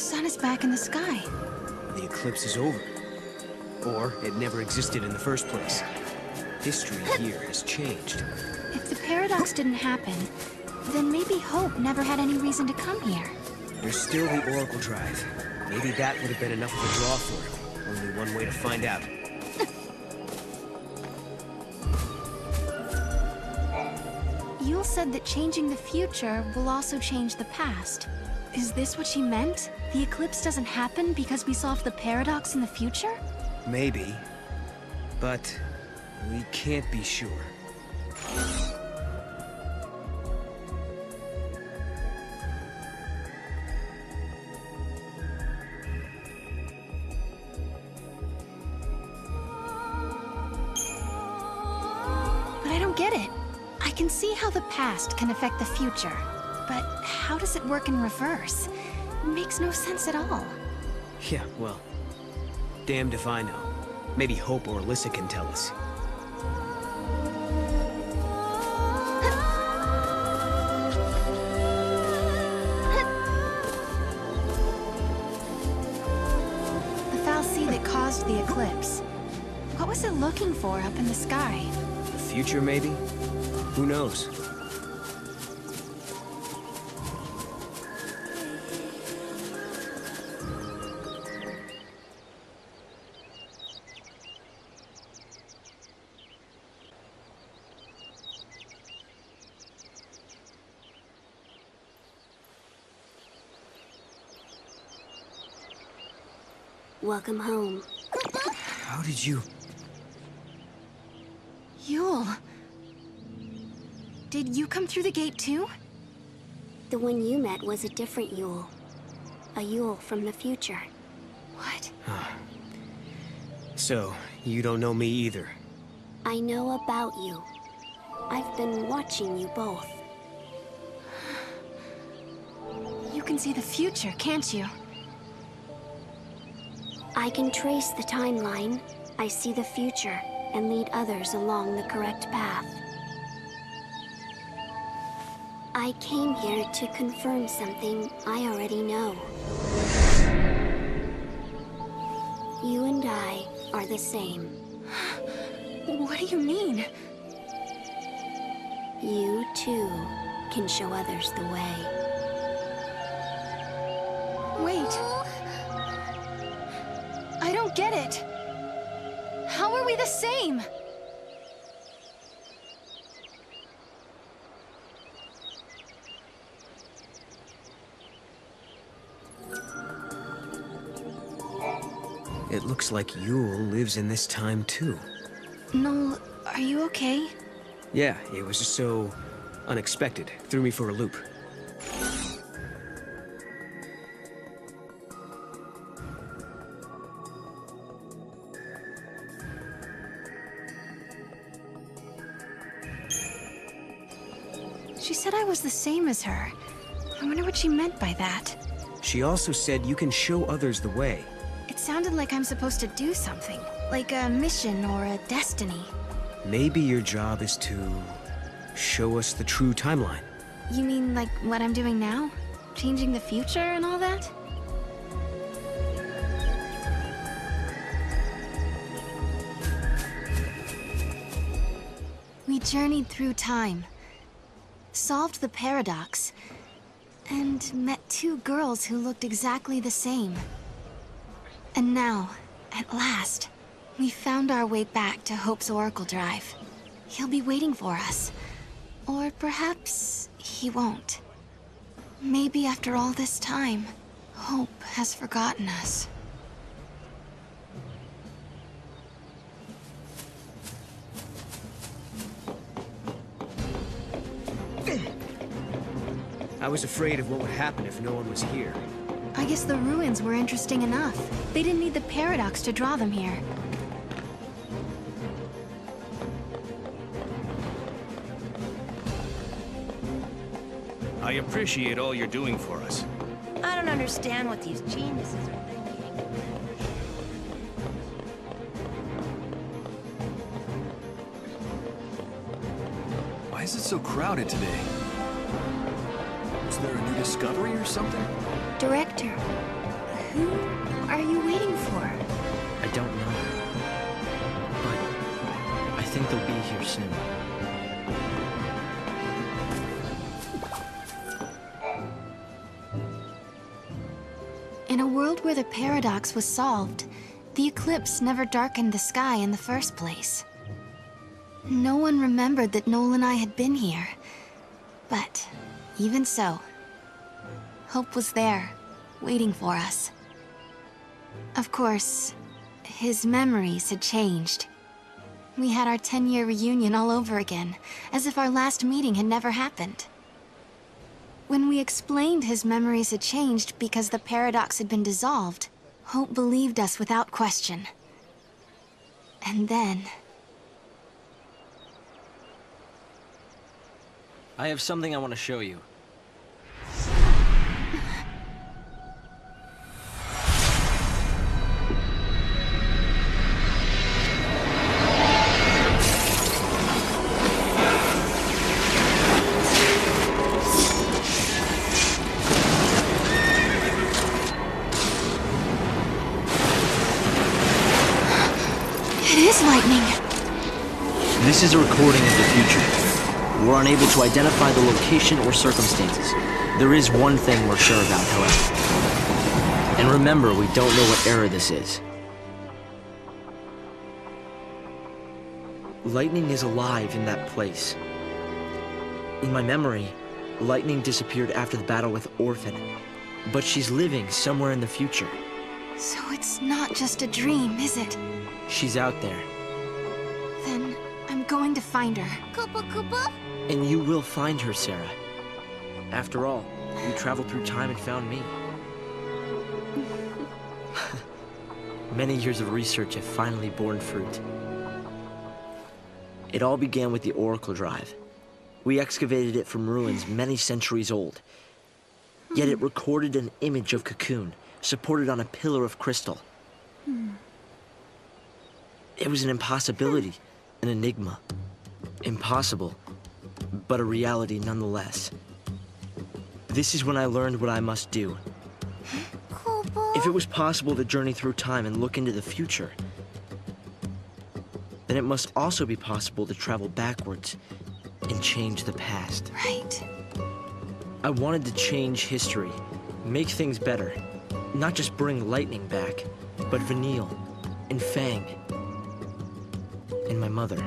The sun is back in the sky. The eclipse is over. Or it never existed in the first place. History here has changed. If the paradox didn't happen, then maybe Hope never had any reason to come here. There's still the Oracle Drive. Maybe that would have been enough of a draw for him. Only one way to find out. Yule said that changing the future will also change the past. Is this what she meant? The eclipse doesn't happen because we solved the paradox in the future? Maybe. But we can't be sure. But I don't get it. I can see how the past can affect the future. But how does it work in reverse? It makes no sense at all. Yeah, well, damned if I know. Maybe Hope or Alyssa can tell us. The foul sea that caused the eclipse. What was it looking for up in the sky? The future, maybe? Who knows? Welcome home. How did you... Yule. Did you come through the gate too? The one you met was a different Yule. A Yule from the future. What? So, you don't know me either. I know about you. I've been watching you both. You can see the future, can't you? I can trace the timeline. I see the future and lead others along the correct path. I came here to confirm something I already know. You and I are the same. What do you mean? You, too, can show others the way. Wait. I don't get it. How are we the same? It looks like Yule lives in this time too. Noel, are you okay? Yeah, it was just so unexpected. Threw me for a loop. She said I was the same as her. I wonder what she meant by that. She also said you can show others the way. It sounded like I'm supposed to do something, like a mission or a destiny. Maybe your job is to show us the true timeline. You mean like what I'm doing now? Changing the future and all that? We journeyed through time, solved the paradox, and met two girls who looked exactly the same. And now, at last, we found our way back to Hope's Oracle Drive. He'll be waiting for us. Or perhaps he won't. Maybe after all this time, Hope has forgotten us. I was afraid of what would happen if no one was here. I guess the ruins were interesting enough. They didn't need the paradox to draw them here. I appreciate all you're doing for us. I don't understand what these geniuses are thinking. Why is it so crowded today? Was there a new discovery or something? Director, Who are you waiting for? I don't know. But I think they'll be here soon. In a world where the paradox was solved, the eclipse never darkened the sky in the first place. No one remembered that Noel and I had been here. But even so, hope was there, waiting for us. Of course, his memories had changed. We had our 10-year reunion all over again, as if our last meeting had never happened. When we explained his memories had changed because the paradox had been dissolved, Hope believed us without question. And then... I have something I want to show you. lightning. This is a recording of the future. We're unable to identify the location or circumstances. There is one thing we're sure about, however. And remember, we don't know what era this is. Lightning is alive in that place. In my memory, Lightning disappeared after the battle with Orphan, but she's living somewhere in the future. So it's not just a dream, is it? She's out there. Then I'm going to find her. Koopa Koopa? And you will find her, Sarah. After all, you traveled through time and found me. Many years of research have finally borne fruit. It all began with the Oracle Drive. We excavated it from ruins many centuries old. Yet it recorded an image of Cocoon, supported on a pillar of crystal. It was an impossibility, an enigma. Impossible, but a reality nonetheless. This is when I learned what I must do. Koopa? If it was possible to journey through time and look into the future, then it must also be possible to travel backwards and change the past. Right. I wanted to change history, make things better. Not just bring Lightning back, but Vanille, and Fang, and my mother.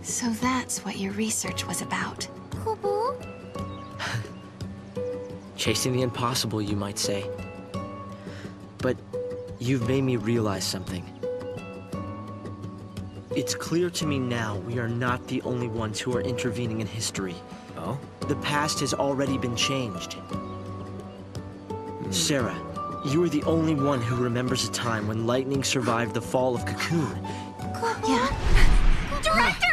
So that's what your research was about. Koopa? Chasing the impossible, you might say. But you've made me realize something. It's clear to me now we are not the only ones who are intervening in history. Oh? The past has already been changed. Sarah, you are the only one who remembers a time when Lightning survived the fall of Cocoon. Yeah. Director!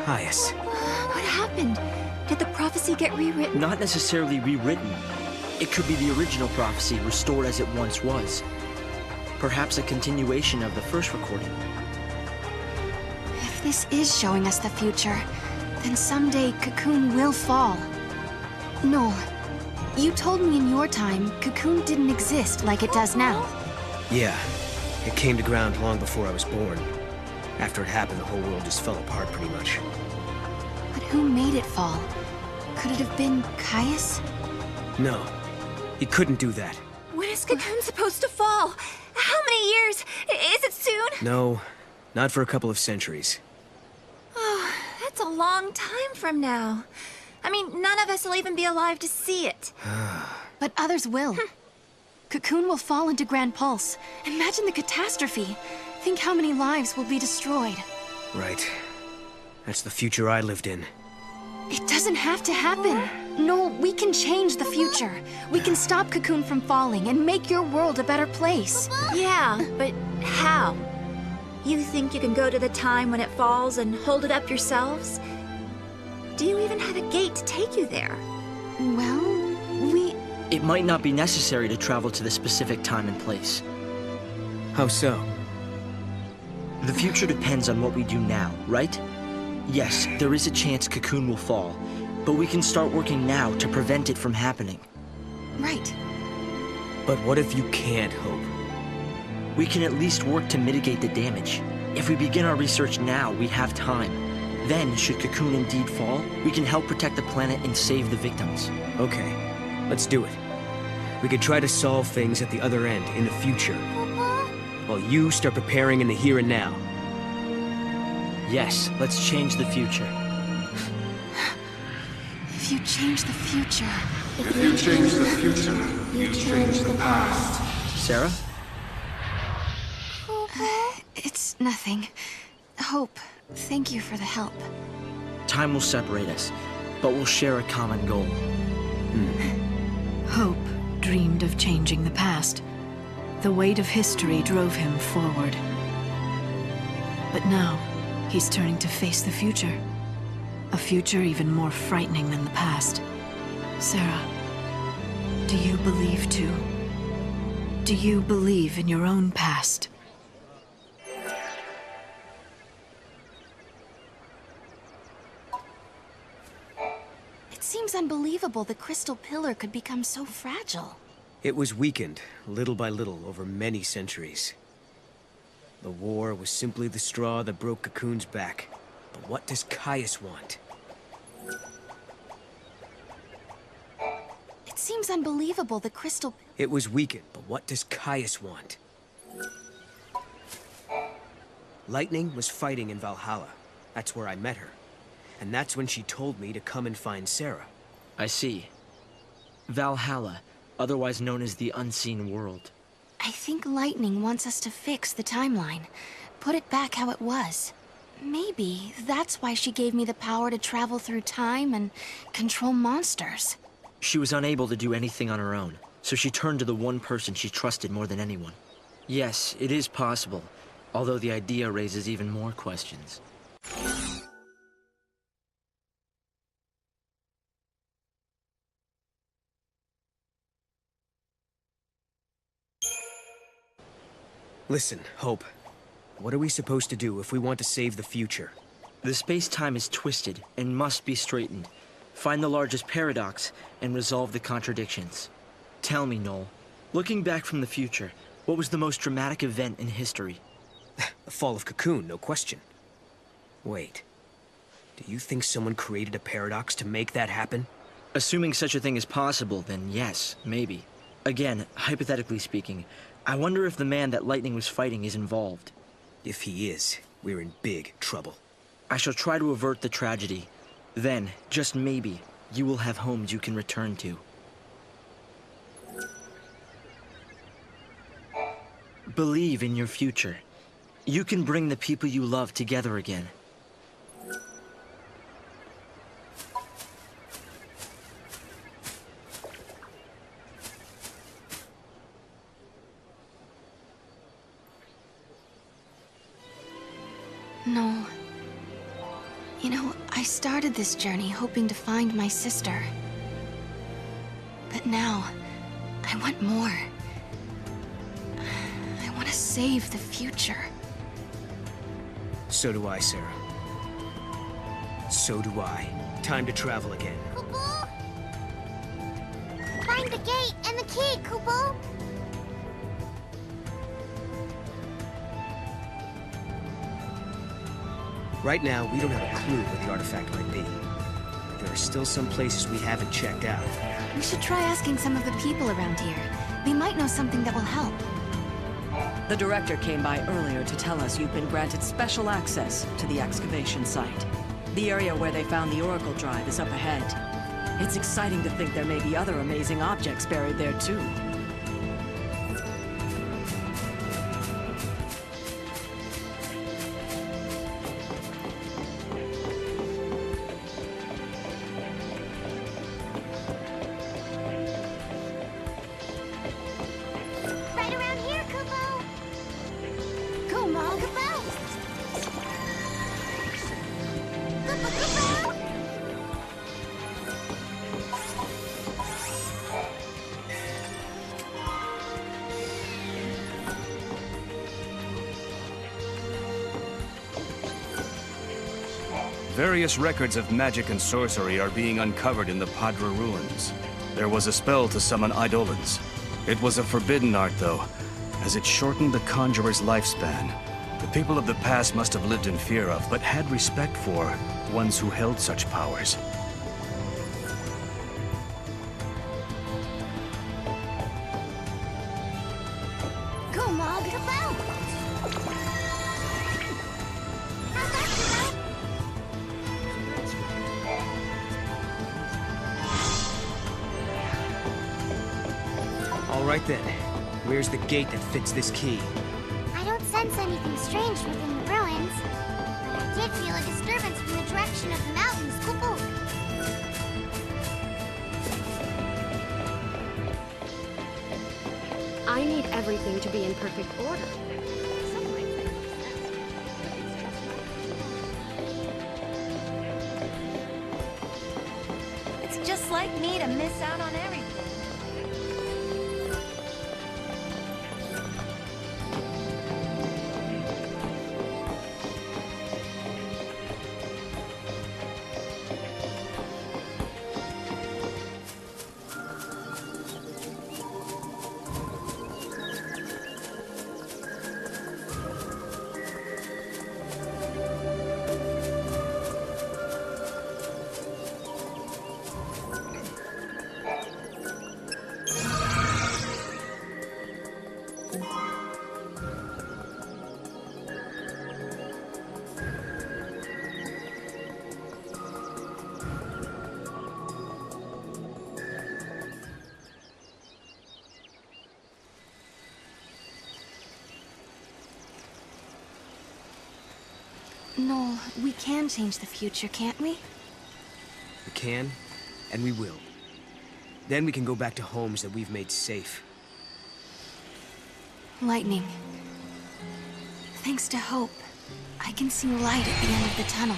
Caius. What happened? Did the prophecy get rewritten? Not necessarily rewritten. It could be the original prophecy restored as it once was. Perhaps a continuation of the first recording. If this is showing us the future, then someday Cocoon will fall. Noel, you told me in your time, Cocoon didn't exist like it does now. Yeah. It came to ground long before I was born. After it happened, the whole world just fell apart pretty much. But who made it fall? Could it have been Caius? No. He couldn't do that. When is Cocoon supposed to fall? How many years? Is it soon? No. Not for a couple of centuries. Oh, that's a long time from now. I mean, none of us will even be alive to see it. But others will. Cocoon will fall into Grand Pulse. Imagine the catastrophe. Think how many lives will be destroyed. Right. That's the future I lived in. It doesn't have to happen. No, we can change the future. We can stop Cocoon from falling and make your world a better place. Yeah, but how? You think you can go to the time when it falls and hold it up yourselves? Do you even have a gate to take you there? Well, It might not be necessary to travel to the specific time and place. How so? The future depends on what we do now, right? Yes, there is a chance Cocoon will fall, but we can start working now to prevent it from happening. Right. But what if you can't, Hope? We can at least work to mitigate the damage. If we begin our research now, we have time. Then, should Cocoon indeed fall, we can help protect the planet and save the victims. Okay, let's do it. We could try to solve things at the other end, in the future. While you start preparing in the here and now. Yes, let's change the future. If you change the future... If you change the future, you change the past. Sarah? It's nothing. Hope, thank you for the help. Time will separate us, but we'll share a common goal. Hope dreamed of changing the past. The weight of history drove him forward. But now, he's turning to face the future. A future even more frightening than the past. Sarah, do you believe too? Do you believe in your own past? It seems unbelievable the crystal pillar could become so fragile. It was weakened, little by little, over many centuries. The war was simply the straw that broke Cocoon's back. But what does Caius want? It seems unbelievable the crystal... It was weakened, but what does Caius want? Lightning was fighting in Valhalla. That's where I met her. And that's when she told me to come and find Sarah. I see. Valhalla, otherwise known as the Unseen World. I think Lightning wants us to fix the timeline. Put it back how it was. Maybe that's why she gave me the power to travel through time and control monsters. She was unable to do anything on her own, so she turned to the one person she trusted more than anyone. Yes, it is possible, although the idea raises even more questions. Listen, Hope. What are we supposed to do if we want to save the future? The space-time is twisted and must be straightened. Find the largest paradox and resolve the contradictions. Tell me, Noel, looking back from the future, what was the most dramatic event in history? The fall of Cocoon, no question. Wait. Do you think someone created a paradox to make that happen? Assuming such a thing is possible, then yes, maybe. Again, hypothetically speaking, I wonder if the man that Lightning was fighting is involved. If he is, we're in big trouble. I shall try to avert the tragedy. Then, just maybe, you will have homes you can return to. Believe in your future. You can bring the people you love together again. No. You know, I started this journey hoping to find my sister. But now, I want more. I want to save the future. So do I, Sarah. So do I. Time to travel again. Kupo? Find the gate and the key, Kupo! Right now, we don't have a clue where the artifact might be. There are still some places we haven't checked out. We should try asking some of the people around here. They might know something that will help. The director came by earlier to tell us you've been granted special access to the excavation site. The area where they found the Oracle Drive is up ahead. It's exciting to think there may be other amazing objects buried there too. Various records of magic and sorcery are being uncovered in the Padra ruins. There was a spell to summon eidolons. It was a forbidden art, though, as it shortened the conjurer's lifespan. The people of the past must have lived in fear of, but had respect for, ones who held such powers. Go, Mog, about! All right then. Where's the gate that fits this key? I don't sense anything strange within the ruins, but I did feel a disturbance from the direction of the mountains. Kupo. I need everything to be in perfect order. It's just like me to miss out on everything. Noel, we can change the future, can't we? We can, and we will. Then we can go back to homes that we've made safe. Lightning. Thanks to Hope, I can see light at the end of the tunnel.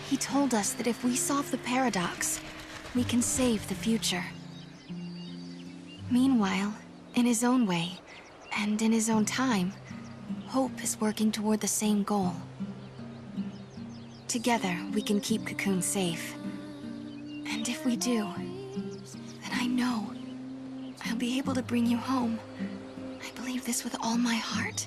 He told us that if we solve the paradox, we can save the future. Meanwhile, in his own way, and in his own time, Hope is working toward the same goal. Together, we can keep Cocoon safe. And if we do, then I know I'll be able to bring you home. I believe this with all my heart.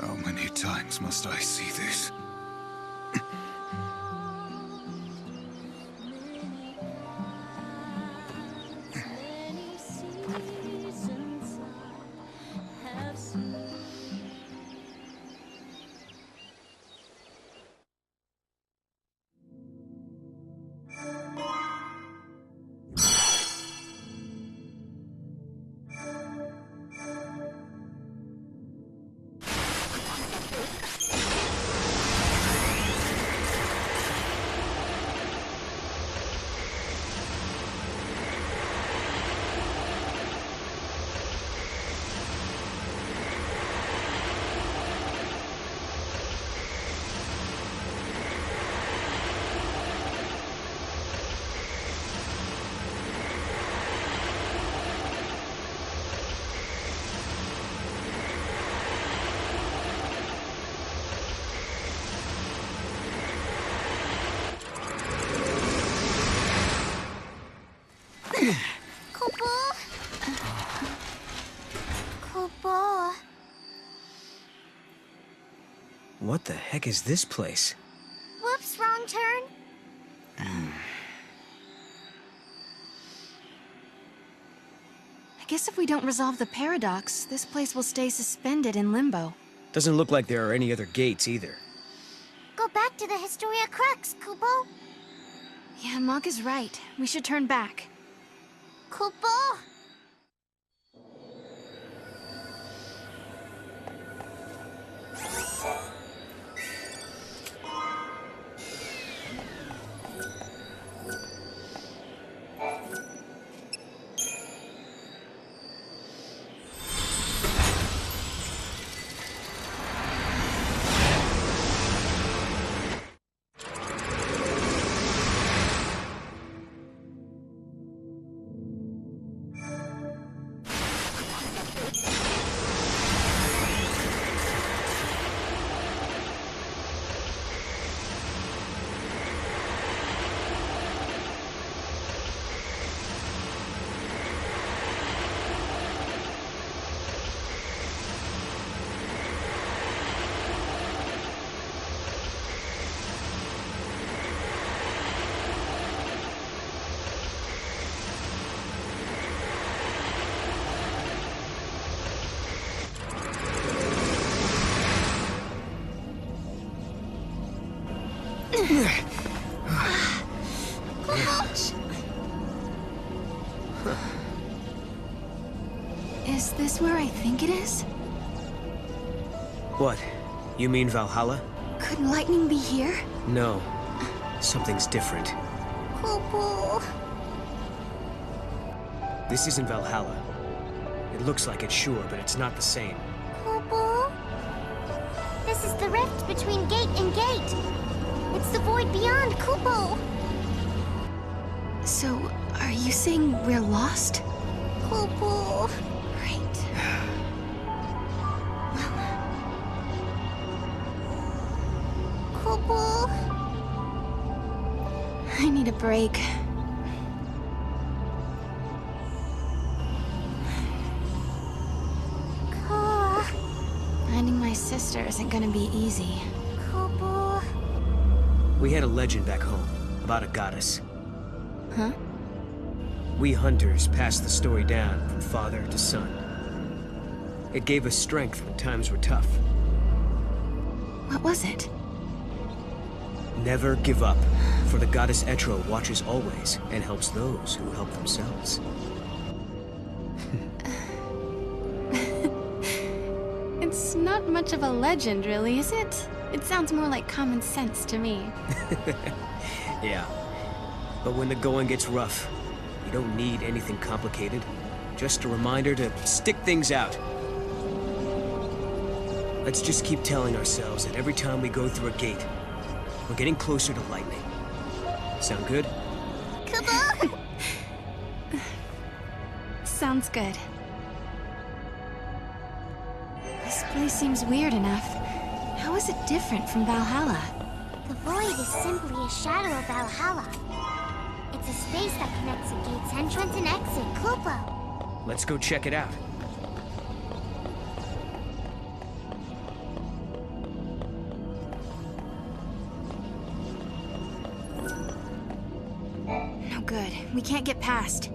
How many times must I see this? Kupo. Kupo. What the heck is this place? Whoops, wrong turn. I guess if we don't resolve the paradox, this place will stay suspended in limbo. Doesn't look like there are any other gates either. Go back to the Historia Crux, Kupo. Yeah, Mog is right. We should turn back. Kupo. Is this where I think it is? What? You mean Valhalla? Could lightning be here? No. Something's different. Kupo. This isn't Valhalla. It looks like it, sure, but it's not the same. Kupo. This is the rift between gate and gate. It's the void beyond, Kupo. So, are you saying we're lost? Kupo. Right. Kupo. I need a break. Finding my sister isn't gonna be easy. Kupo. We had a legend back home about a goddess. Huh? We hunters passed the story down from father to son. It gave us strength when times were tough. What was it? Never give up, for the goddess Etro watches always and helps those who help themselves. It's not much of a legend, really, is it? It sounds more like common sense to me. Yeah. But when the going gets rough, you don't need anything complicated. Just a reminder to stick things out. Let's just keep telling ourselves that every time we go through a gate, we're getting closer to lightning. Sound good? Kupo. Sounds good. This place seems weird enough. How is it different from Valhalla? The void is simply a shadow of Valhalla. It's a space that connects the gate's entrance and exit, Kupo. Let's go check it out. No good. We can't get past.